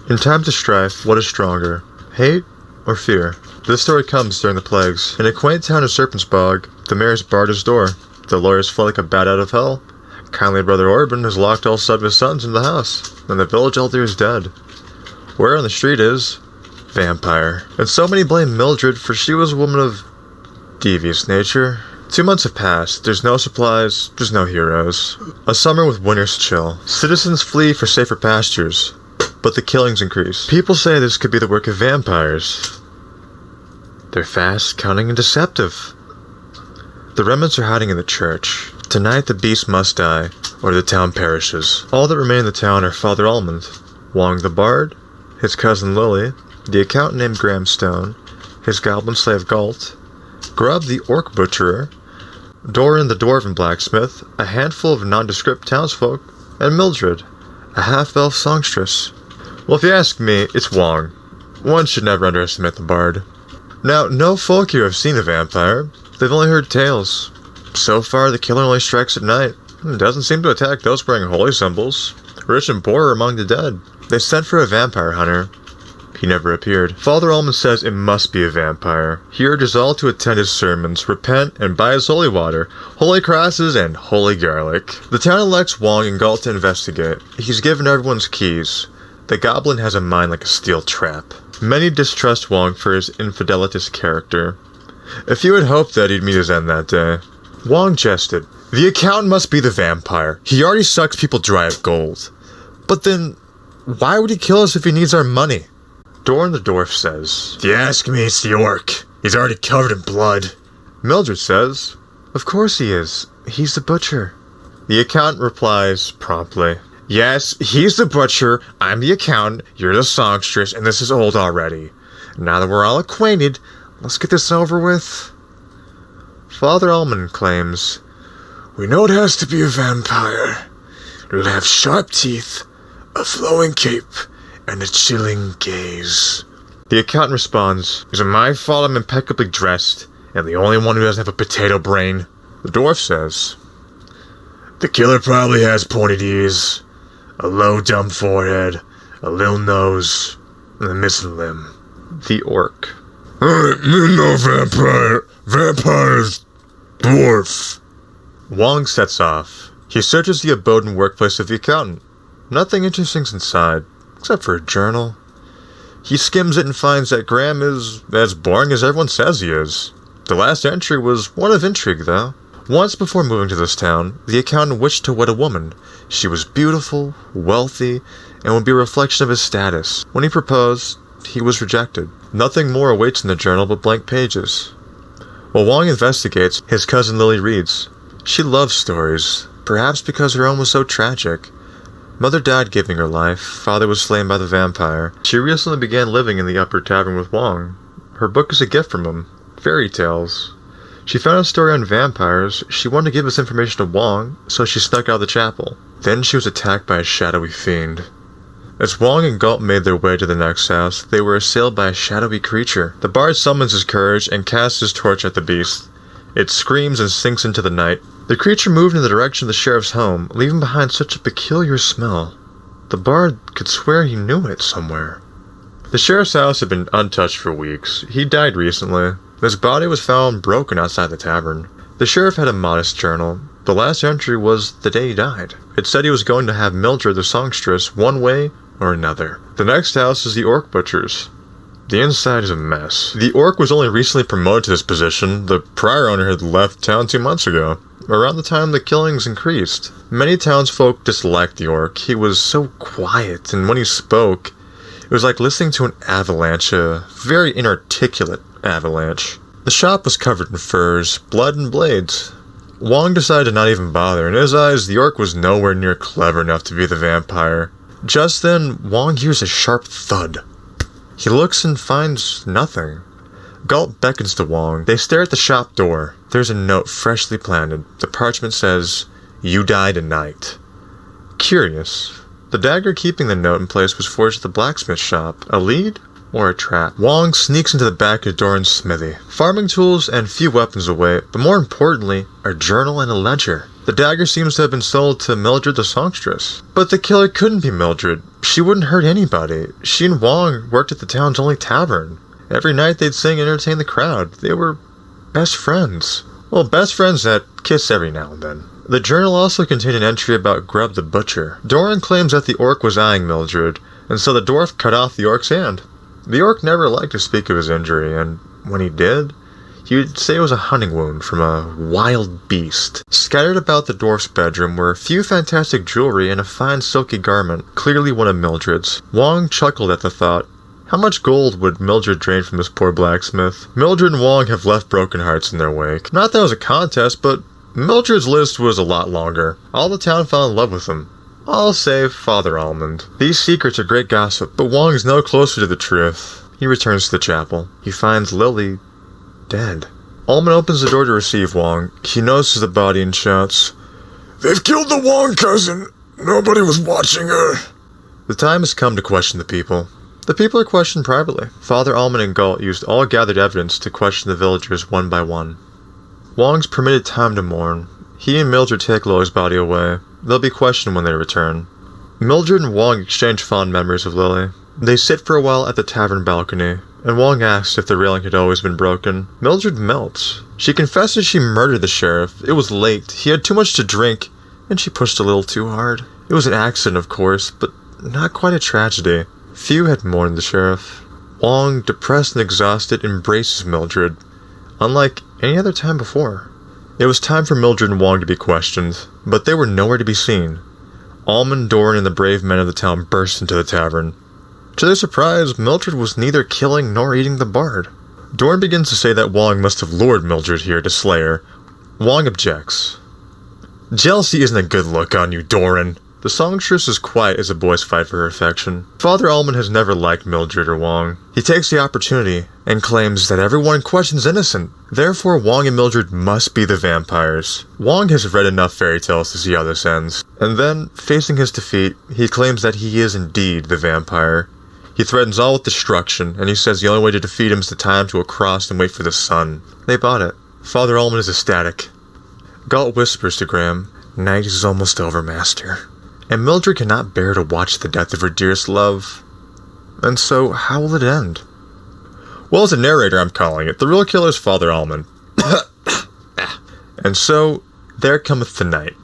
In times of strife, what is stronger, hate or fear? This story comes during the plagues. In a quaint town of Serpent's Bog, the mayor's barred his door. The lawyers feel like a bat out of hell. Kindly Brother Orban has locked all 7 of his sons in the house, and the village elder is dead. Where on the street is vampire. And so many blame Mildred, for she was a woman of devious nature. 2 months have passed. There's no supplies, there's no heroes. A summer with winter's chill. Citizens flee for safer pastures, but the killings increase. People say this could be the work of vampires. They're fast, cunning, and deceptive. The remnants are hiding in the church. Tonight the beast must die, or the town perishes. All that remain in the town are Father Almond, Wong the Bard, his cousin Lily, the accountant named Gramstone, his goblin slave Galt, Grub the orc butcherer, Doran the dwarven blacksmith, a handful of nondescript townsfolk, and Mildred, a half-elf songstress. Well, if you ask me, it's Wong. One should never underestimate the bard. Now, no folk here have seen a vampire. They've only heard tales. So far, the killer only strikes at night. Doesn't seem to attack those wearing holy symbols. Rich and poor are among the dead. They sent for a vampire hunter. He never appeared. Father Almond says it must be a vampire. He urges all to attend his sermons, repent, and buy his holy water, holy crosses, and holy garlic. The town elects Wong and Galt to investigate. He's given everyone's keys. The goblin has a mind like a steel trap. Many distrust Wong for his infidelitous character. A few had hoped that he'd meet his end that day. Wong jested. The accountant must be the vampire. He already sucks people dry of gold. But then, why would he kill us if he needs our money? Doran the dwarf says, if you ask me, it's the orc. He's already covered in blood. Mildred says, of course he is. He's the butcher. The accountant replies promptly, yes, he's the butcher, I'm the accountant, you're the songstress, and this is old already. Now that we're all acquainted, let's get this over with. Father Almond claims, we know it has to be a vampire. It'll have sharp teeth, a flowing cape, and a chilling gaze. The accountant responds, is it my fault I'm impeccably dressed, and the only one who doesn't have a potato brain? The dwarf says, the killer probably has pointed ears, a low dumb forehead, a little nose, and a missing limb. The orc. No vampire. Vampire's dwarf. Wong sets off. He searches the abode and workplace of the accountant. Nothing interesting's inside, except for a journal. He skims it and finds that Graham is as boring as everyone says he is. The last entry was one of intrigue, though. Once before moving to this town, the accountant wished to wed a woman. She was beautiful, wealthy, and would be a reflection of his status. When he proposed, he was rejected. Nothing more awaits in the journal but blank pages. While Wong investigates, his cousin Lily reads. She loves stories, perhaps because her own was so tragic. Mother died giving her life, father was slain by the vampire. She recently began living in the upper tavern with Wong. Her book is a gift from him, fairy tales. She found a story on vampires. She wanted to give this information to Wong, so she snuck out of the chapel. Then she was attacked by a shadowy fiend. As Wong and Galt made their way to the next house, they were assailed by a shadowy creature. The bard summons his courage and casts his torch at the beast. It screams and sinks into the night. The creature moved in the direction of the sheriff's home, leaving behind such a peculiar smell. The bard could swear he knew it somewhere. The sheriff's house had been untouched for weeks. He died recently. His body was found broken outside the tavern. The sheriff had a modest journal. The last entry was the day he died. It said he was going to have Mildred the songstress one way or another. The next house is the orc butcher's. The inside is a mess. The orc was only recently promoted to this position. The prior owner had left town 2 months ago, around the time the killings increased. Many townsfolk disliked the orc. He was so quiet, and when he spoke, it was like listening to an avalanche, a very inarticulate avalanche. The shop was covered in furs, blood, and blades. Wong decided to not even bother. In his eyes, the orc was nowhere near clever enough to be the vampire. Just then, Wong hears a sharp thud. He looks and finds nothing. Galt beckons to Wong. They stare at the shop door. There's a note freshly planted. The parchment says, "You die tonight." Curious. The dagger keeping the note in place was forged at the blacksmith shop. A lead? or a trap. Wong sneaks into the back of Doran's smithy. Farming tools and few weapons await, but more importantly, a journal and a ledger. The dagger seems to have been sold to Mildred the songstress. But the killer couldn't be Mildred. She wouldn't hurt anybody. She and Wong worked at the town's only tavern. Every night they'd sing and entertain the crowd. They were best friends. Well, best friends that kiss every now and then. The journal also contained an entry about Grub the Butcher. Doran claims that the orc was eyeing Mildred, and so the dwarf cut off the orc's hand. The orc never liked to speak of his injury, and when he did, he would say it was a hunting wound from a wild beast. Scattered about the dwarf's bedroom were a few fantastic jewelry and a fine silky garment, clearly one of Mildred's. Wong chuckled at the thought. How much gold would Mildred drain from this poor blacksmith? Mildred and Wong have left broken hearts in their wake. Not that it was a contest, but Mildred's list was a lot longer. All the town fell in love with him. All save Father Almond. These secrets are great gossip, but Wong is no closer to the truth. He returns to the chapel. He finds Lily dead. Almond opens the door to receive Wong. He notices the body and shouts, "They've killed the Wong cousin! Nobody was watching her!" The time has come to question the people. The people are questioned privately. Father Almond and Galt used all gathered evidence to question the villagers one by one. Wong's permitted time to mourn. He and Mildred take Lily's body away. They'll be questioned when they return. Mildred and Wong exchange fond memories of Lily. They sit for a while at the tavern balcony, and Wong asks if the railing had always been broken. Mildred melts. She confesses she murdered the sheriff. It was late. He had too much to drink, and she pushed a little too hard. It was an accident, of course, but not quite a tragedy. Few had mourned the sheriff. Wong, depressed and exhausted, embraces Mildred, unlike any other time before. It was time for Mildred and Wong to be questioned, but they were nowhere to be seen. Almond, Doran, and the brave men of the town burst into the tavern. To their surprise, Mildred was neither killing nor eating the bard. Doran begins to say that Wong must have lured Mildred here to slay her. Wong objects. "Jealousy isn't a good look on you, Doran." The songstress is quiet as the boys fight for her affection. Father Almond has never liked Mildred or Wong. He takes the opportunity and claims that everyone in question is innocent. Therefore, Wong and Mildred must be the vampires. Wong has read enough fairy tales to see how this ends. And then, facing his defeat, he claims that he is indeed the vampire. He threatens all with destruction, and he says the only way to defeat him is to tie him to a cross and wait for the sun. They bought it. Father Almond is ecstatic. Galt whispers to Graham, "Night is almost over, master." And Mildred cannot bear to watch the death of her dearest love. And so, how will it end? Well, as a narrator, I'm calling it. The real killer is Father Almond. And so, there cometh the night.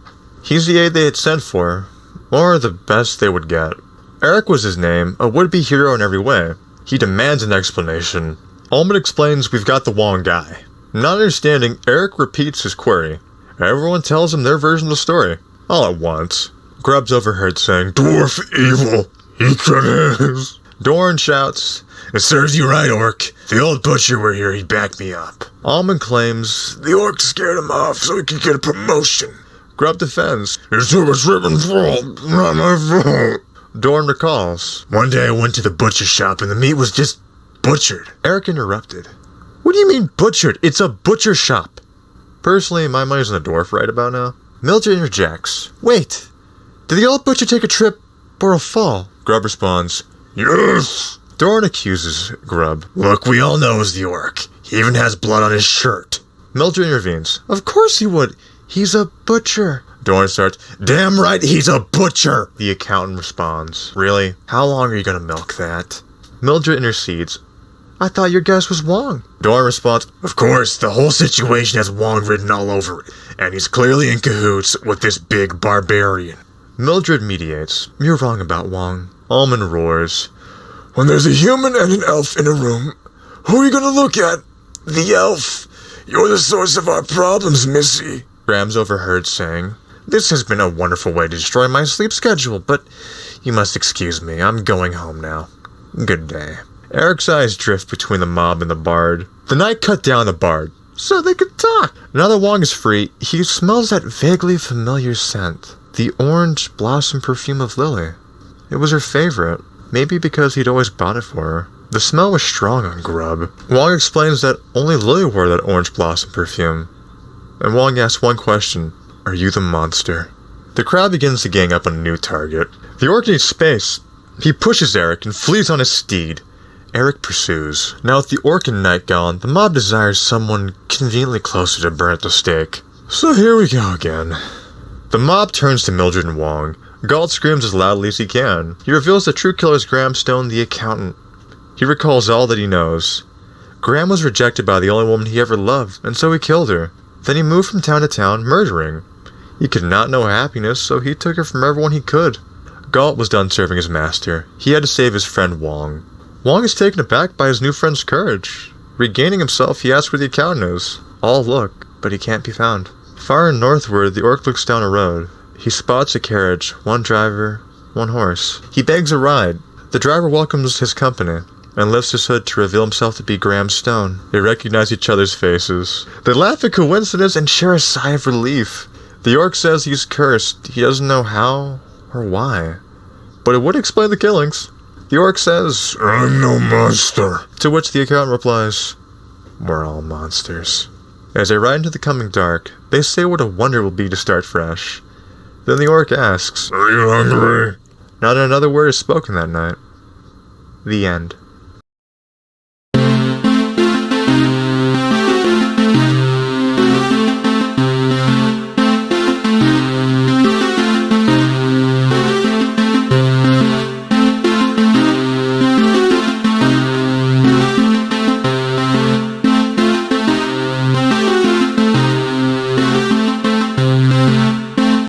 He's the aid they had sent for, or the best they would get. Eric was his name, a would-be hero in every way. He demands an explanation. Almond explains we've got the Wong guy. Not understanding, Eric repeats his query. Everyone tells him their version of the story, all at once. Grubb's overheard saying, "Dwarf evil, he is." Doran shouts, "It serves you right, orc. If the old butcher were here, he'd back me up." Almond claims, "The orc scared him off so he could get a promotion." Grubb defends, "It's too much ribbon's fault, not my fault." Doran recalls, "One day I went to the butcher shop and the meat was just butchered." Eric interrupted, "What do you mean butchered? It's a butcher shop." Personally, my money's on the dwarf right about now. Mildred interjects, "Wait, did the old butcher take a trip or a fall?" Grubb responds, "Yes." Doran accuses Grubb. "Look, we all know he's the orc. He even has blood on his shirt." Mildred intervenes, "Of course he would. He's a butcher." Doran starts, "Damn right he's a butcher." The accountant responds, "Really? How long are you going to milk that?" Mildred intercedes, "I thought your guess was Wong." Doran responds, "Of course, the whole situation has Wong written all over it, and he's clearly in cahoots with this big barbarian." Mildred mediates, "You're wrong about Wong." Almond roars, "When there's a human and an elf in a room, who are you going to look at? The elf. You're the source of our problems, Missy." Graham's overheard saying, "This has been a wonderful way to destroy my sleep schedule, but you must excuse me, I'm going home now. Good day." Eric's eyes drift between the mob and the bard. The night cut down the bard, so they could talk. Now that Wong is free, he smells that vaguely familiar scent. The orange blossom perfume of Lily. It was her favorite, maybe because he'd always bought it for her. The smell was strong on Grubb. Wong explains that only Lily wore that orange blossom perfume. And Wong asks one question, "Are you the monster?" The crowd begins to gang up on a new target. The orc needs space. He pushes Eric and flees on his steed. Eric pursues. Now with the orc and Night gone, the mob desires someone conveniently closer to burn at the stake. So here we go again. The mob turns to Mildred and Wong. Galt screams as loudly as he can. He reveals the true killer is Graham Stone, the accountant. He recalls all that he knows. Graham was rejected by the only woman he ever loved, and so he killed her. Then he moved from town to town, murdering. He could not know happiness, so he took her from everyone he could. Galt was done serving his master. He had to save his friend Wong. Wong is taken aback by his new friend's courage. Regaining himself, he asks where the accountant is. All look, but he can't be found. Far northward, the orc looks down a road. He spots a carriage, one driver, one horse. He begs a ride. The driver welcomes his company and lifts his hood to reveal himself to be Graham Stone. They recognize each other's faces. They laugh at coincidence and share a sigh of relief. The orc says he's cursed. He doesn't know how or why, but it would explain the killings. The orc says, "I'm no monster," to which the accountant replies, "We're all monsters." As they ride into the coming dark, they say what a wonder it will be to start fresh. Then the orc asks, "Are you hungry?" Not another word is spoken that night. The end.